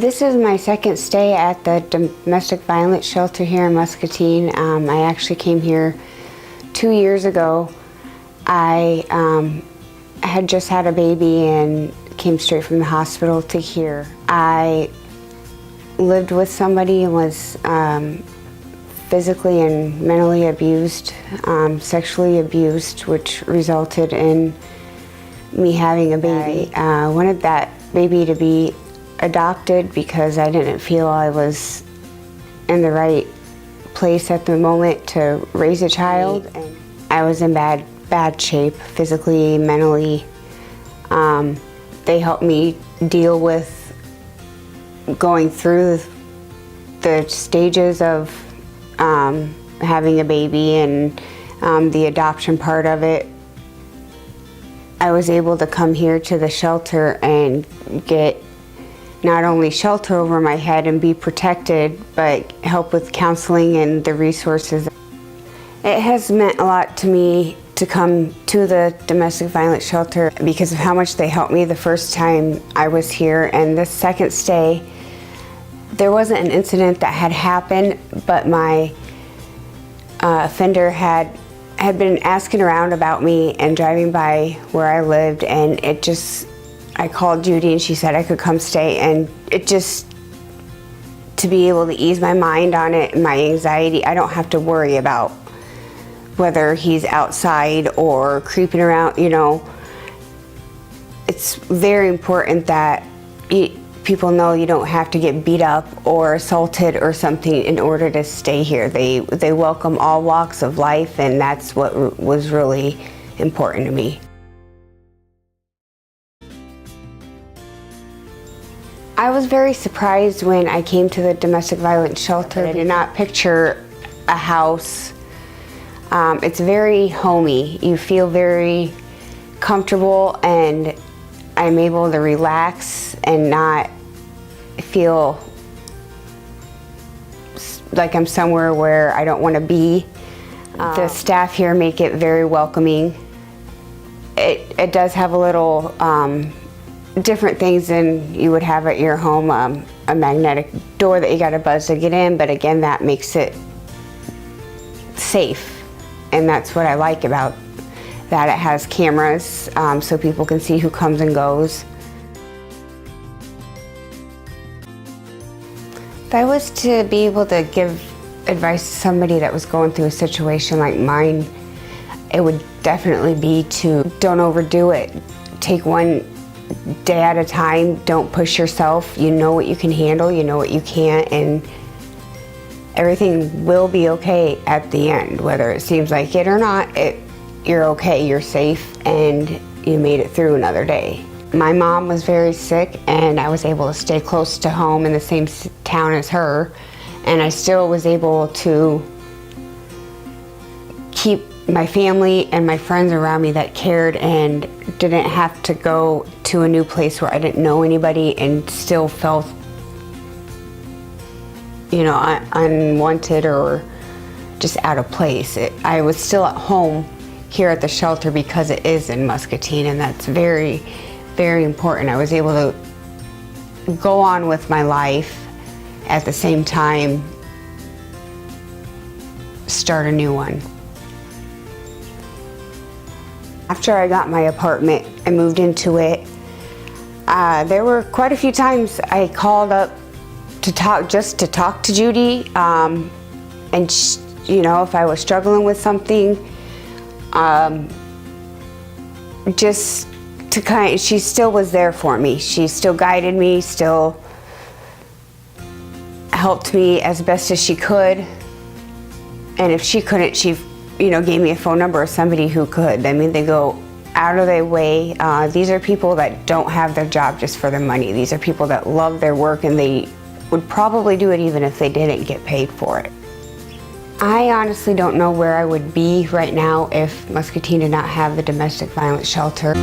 This is my second stay at the Domestic Violence Shelter here in Muscatine. I actually came here 2 years ago. I had just had a baby and came straight from the hospital to here. I lived with somebody and was physically and mentally abused, sexually abused, which resulted in me having a baby. I wanted that baby to be adopted because I didn't feel I was in the right place at the moment to raise a child. And I was in bad shape, physically, mentally. They helped me deal with going through the stages of having a baby and the adoption part of it. I was able to come here to the shelter and get not only shelter over my head and be protected, but help with counseling and the resources. It has meant a lot to me to come to the domestic violence shelter because of how much they helped me the first time I was here. And this second stay, there wasn't an incident that had happened, but my offender had been asking around about me and driving by where I lived, and I called Judy and she said I could come stay, and it just, to be able to ease my mind on it and my anxiety, I don't have to worry about whether he's outside or creeping around, you know. It's very important that people know you don't have to get beat up or assaulted or something in order to stay here. They welcome all walks of life, and that's what was really important to me. I was very surprised when I came to the domestic violence shelter. I did not picture a house. It's very homey. You feel very comfortable, and I'm able to relax and not feel like I'm somewhere where I don't want to be. The staff here make it very welcoming. It does have a little different things than you would have at your home, a magnetic door that you got to buzz to get in, but again, that makes it safe, and that's what I like about that. It has cameras so people can see who comes and goes. If I was to be able to give advice to somebody that was going through a situation like mine, it would definitely be to don't overdo it. Take one day at a time. Don't push yourself. You know what you can handle, you know what you can't, and everything will be okay at the end. Whether it seems like it or not, you're okay, you're safe, and you made it through another day. My mom was very sick, and I was able to stay close to home in the same town as her, and I still was able to keep my family and my friends around me that cared, and didn't have to go to a new place where I didn't know anybody and still felt, you know, unwanted or just out of place. I was still at home here at the shelter because it is in Muscatine, and that's very, very important. I was able to go on with my life at the same time start a new one. After I got my apartment and moved into it, there were quite a few times I called up to talk to Judy, and you know, if I was struggling with something, just to she still was there for me. She still guided me, still helped me as best as she could. And if she couldn't, she, you know, gave me a phone number of somebody who could. I mean, they go out of their way. These are people that don't have their job just for their money. These are people that love their work, and they would probably do it even if they didn't get paid for it. I honestly don't know where I would be right now if Muscatine did not have the domestic violence shelter.